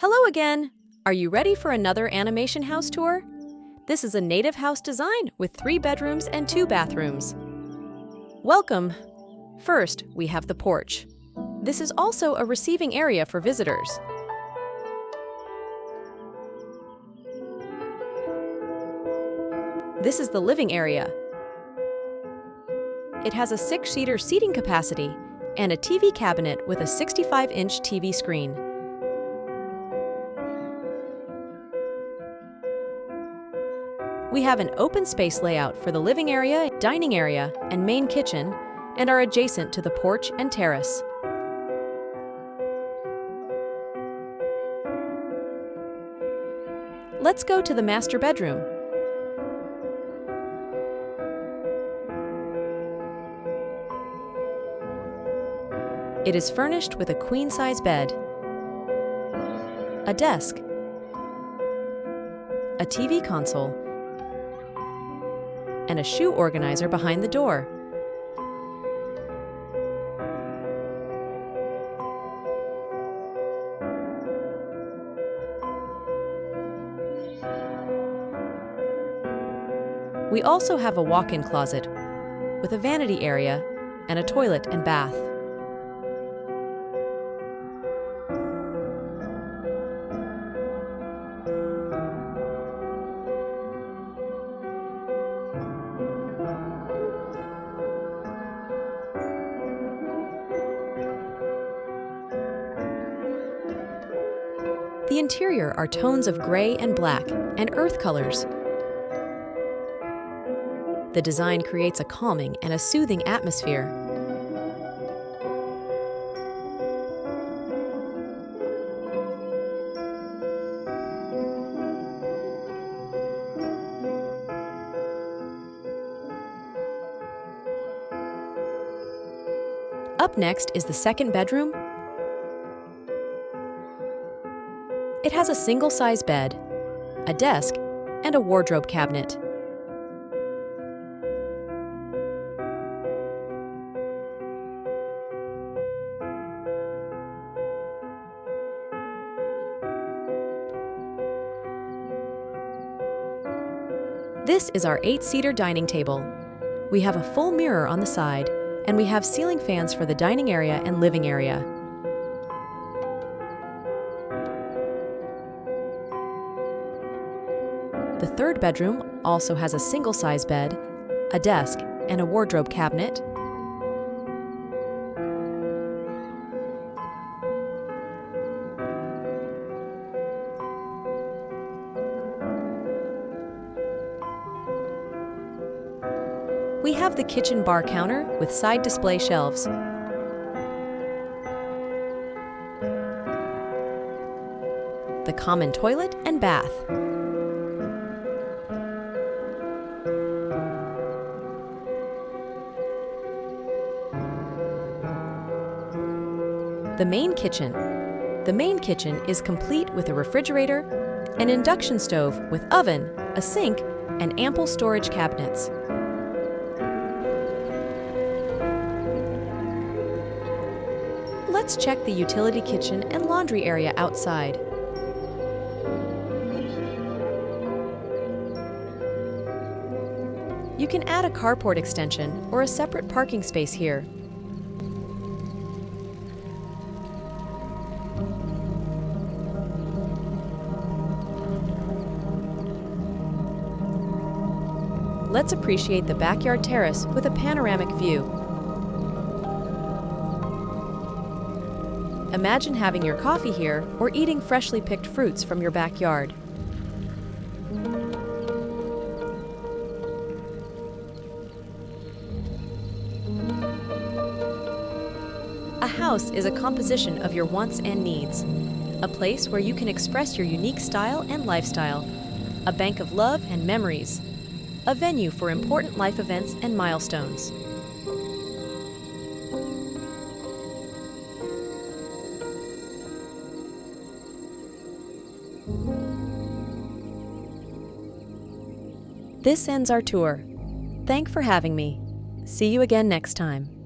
Hello again! Are you ready for another animation house tour? This is a native house design with 3 bedrooms and 2 bathrooms. Welcome! First, we have the porch. This is also a receiving area for visitors. This is the living area. It has a 6-seater seating capacity and a TV cabinet with a 65-inch TV screen. We have an open space layout for the living area, dining area, and main kitchen, and are adjacent to the porch and terrace. Let's go to the master bedroom. It is furnished with a queen-size bed, a desk, a TV console, and a shoe organizer behind the door. We also have a walk-in closet with a vanity area and a toilet and bath. The interior are tones of gray and black and earth colors. The design creates a calming and a soothing atmosphere. Up next is the second bedroom. It has a single-size bed, a desk, and a wardrobe cabinet. This is our 8-seater dining table. We have a full mirror on the side, and we have ceiling fans for the dining area and living area. The third bedroom also has a single-size bed, a desk, and a wardrobe cabinet. We have the kitchen bar counter with side display shelves. The common toilet and bath. The main kitchen. The main kitchen is complete with a refrigerator, an induction stove with oven, a sink, and ample storage cabinets. Let's check the utility kitchen and laundry area outside. You can add a carport extension or a separate parking space here. Let's appreciate the backyard terrace with a panoramic view. Imagine having your coffee here or eating freshly picked fruits from your backyard. A house is a composition of your wants and needs, a place where you can express your unique style and lifestyle, a bank of love and memories, a venue for important life events and milestones. This ends our tour. Thanks for having me. See you again next time.